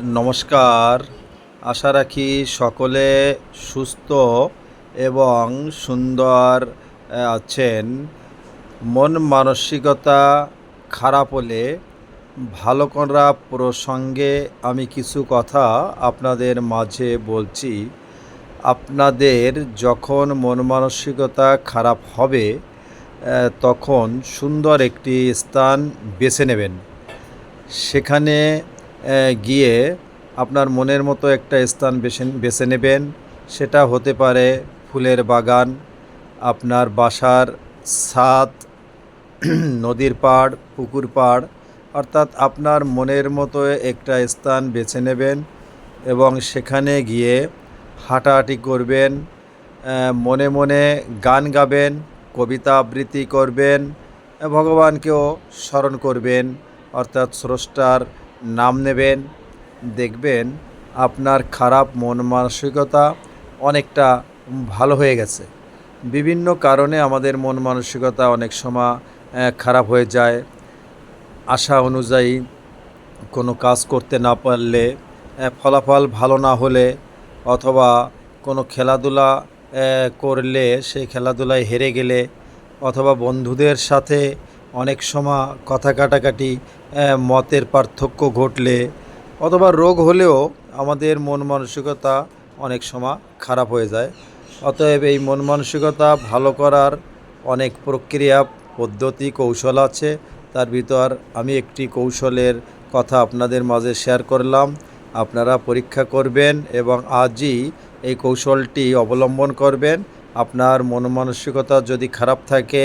নমস্কার। আশা রাখি সকলে সুস্থ এবং সুন্দর আছেন। মন মানসিকতা খারাপ হলে ভালো করা প্রসঙ্গে আমি কিছু কথা আপনাদের মাঝে বলছি। আপনাদের যখন মন মানসিকতা খারাপ হবে তখন সুন্দর একটি স্থান বেছে নেবেন। সেখানে গিয়ে আপনার মনের মতো একটা স্থান বেছে নেবেন। সেটা হতে পারে ফুলের বাগান, আপনার বাসার ছাদ, নদীর পাড়, পুকুর পাড়, অর্থাৎ আপনার মনের মতো একটা স্থান বেছে নেবেন এবং সেখানে গিয়ে হাঁটাহাঁটি করবেন, মনে মনে গান গাবেন, কবিতা আবৃত্তি করবেন, ভগবানকেও স্মরণ করবেন, অর্থাৎ স্রষ্টার নাম নেবেন। দেখবেন আপনার খারাপ মন মানসিকতা অনেকটা ভালো হয়ে গেছে। বিভিন্ন কারণে আমাদের মন মানসিকতা অনেক সময় খারাপ হয়ে যায়। আশা অনুযায়ী কোনো কাজ করতে না পারলে, ফলাফল ভালো না হলে, অথবা কোনো খেলাধুলা করলে সেই খেলাধুলায় হেরে গেলে, অথবা বন্ধুদের সাথে অনেক সময় কথা কাটাকাটি, মতের পার্থক্য ঘটলে, অথবা রোগ হলেও আমাদের মন মানসিকতা অনেক সময় খারাপ হয়ে যায়। অতএব এই মন মানসিকতা ভালো করার অনেক প্রক্রিয়া, পদ্ধতি, কৌশল আছে। তার ভিতর আমি একটি কৌশলের কথা আপনাদের মাঝে শেয়ার করলাম। আপনারা পরীক্ষা করবেন এবং আজই এই কৌশলটি অবলম্বন করবেন। আপনার মন মানসিকতা যদি খারাপ থাকে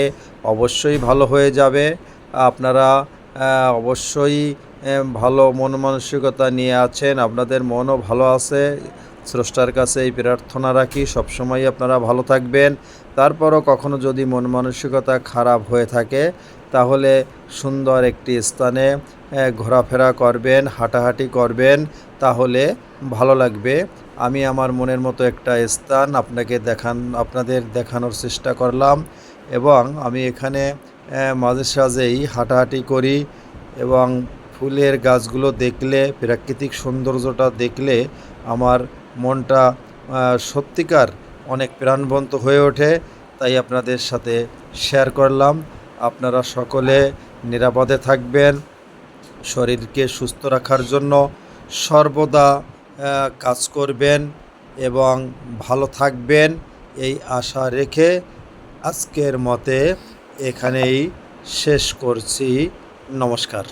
অবশ্যই ভালো হয়ে যাবে। আপনারা অবশ্যই ভালো মন মানসিকতা নিয়ে আছেন, আপনাদের মনও ভালো আছে। স্রষ্টার কাছে এই প্রার্থনা রাখি সবসময় আপনারা ভালো থাকবেন। তারপরও কখনো যদি মন মানসিকতা খারাপ হয়ে থাকে তাহলে সুন্দর একটি স্থানে ঘোরাফেরা করবেন, হাঁটাহাঁটি করবেন, তাহলে ভালো লাগবে। আমি আমার মনের মতো একটা স্থান আপনাদের দেখানোর চেষ্টা করলাম এবং আমি এখানে মাঝে সাঝেই হাঁটাহাঁটি করি এবং ফুলের গাছগুলো দেখলে, প্রাকৃতিক সৌন্দর্যটা দেখলে আমার মনটা সত্যিকার অনেক প্রাণবন্ত হয়ে ওঠে। তাই আপনাদের সাথে শেয়ার করলাম। আপনারা সকলে নিরাপদে থাকবেন, শরীরকে সুস্থ রাখার জন্য সর্বদা কাজ করবেন এবং ভালো থাকবেন এই আশা রেখে আজকের মতে এখানেই শেষ করছি। নমস্কার।